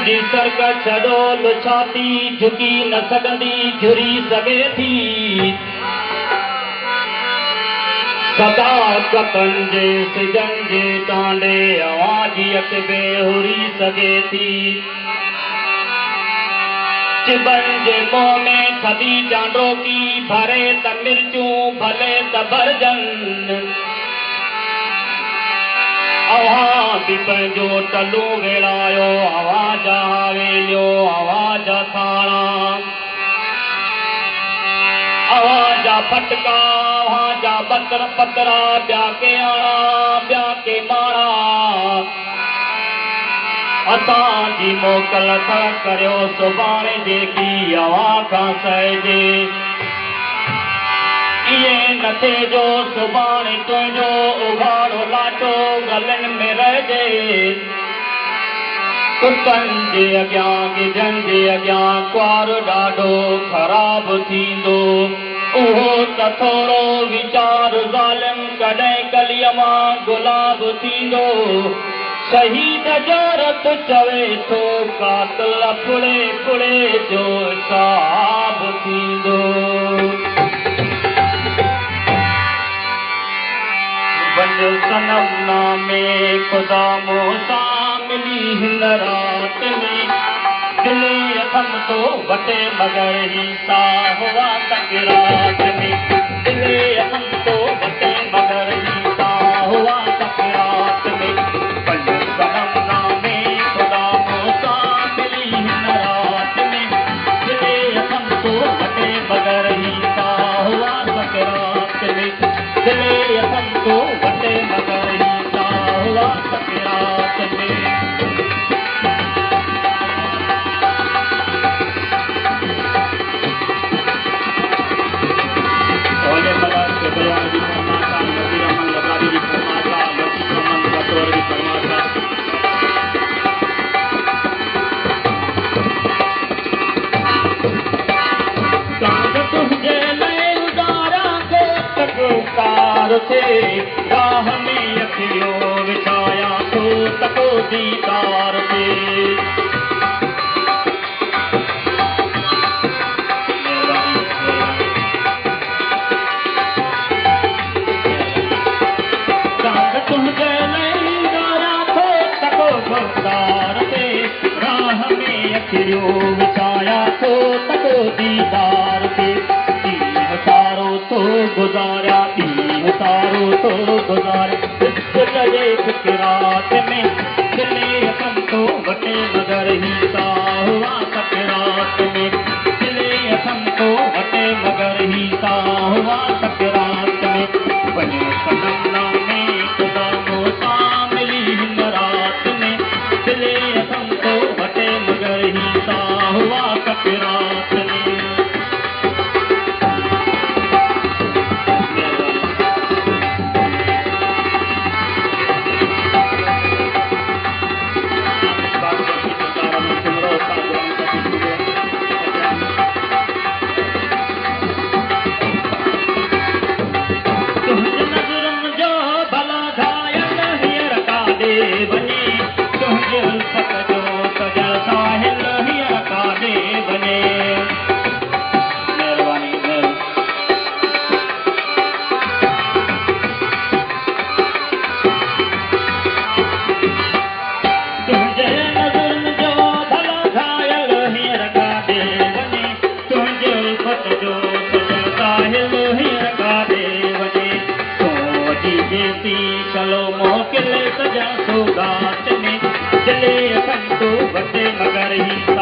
जी सरग छॾो छाती झुकी न सघंदी झुरी सघे थी सदा कतनि जे सिजनि जे टांडे आवाज़ अकबे हुरी सघे थी चिबनि जे मुंहं में थधी चांडो की भरे त मिर्चूं भले त भरजनि अवां बि पंहिंजो टलू वेड़ायो आवाज़ हावेलियो आवाज़ थाणा आवाज़ फटका आवाज़ बतर पतरा ॿिया के आणा ॿिया के माणा असांजी मोकल था करियो सुभाणे जेकी हवा खां सहिजे इएं न थिए जो सुभाणे तुंहिंजो उघाड़ो लाटो गलनि में रहिजे कुतनि जे अॻियां गिजनि जे अॻियां कुआरो ॾाढो ख़राबु थींदो उहो त थोरो वीचार ज़ालिम कॾहिं कलीअ मां गुलाब थींदो शहीद जो रत चवे थो कातिल फुड़े फुड़े जो हिसाब थींदो वञो सनम नामे ख़ुदा मूंसां मिली हिन राति में दिलि अथम तो वटे मगर ही सा हुआ सकरात में दिलि अथम तो वटे मगर ही सा हुआ सकरात में वञो सनम नामे ख़ुदा मूंसां मिली हिन राति में दिलि अथम तो वटे मगर ही सा हुआ सकरात में दिलि अथम तो वटे मगर ही सा हुआ सकरात में राह में अखियो विछाया तो तको दीदार थे तुझे नहीं गारा थो तको गुलदार थे राह में अखियो विछाया तो तको दीदार थे सारो तो गुजारा सारो तो गुजार फिक्रात में दिले अथम तो वटे मगर ही सा हुआ सकरात में दिले अथम तो वटे मगर ही सा हुआ सकरात में वञो सनम नामे ख़ुदा मूंसां मिली हिन रात में दिले अथम तो वटे मगर ही सा हुआ सकरात में चलो मोकिले सजा सौगात में दिले अथम तो वटे मगर ही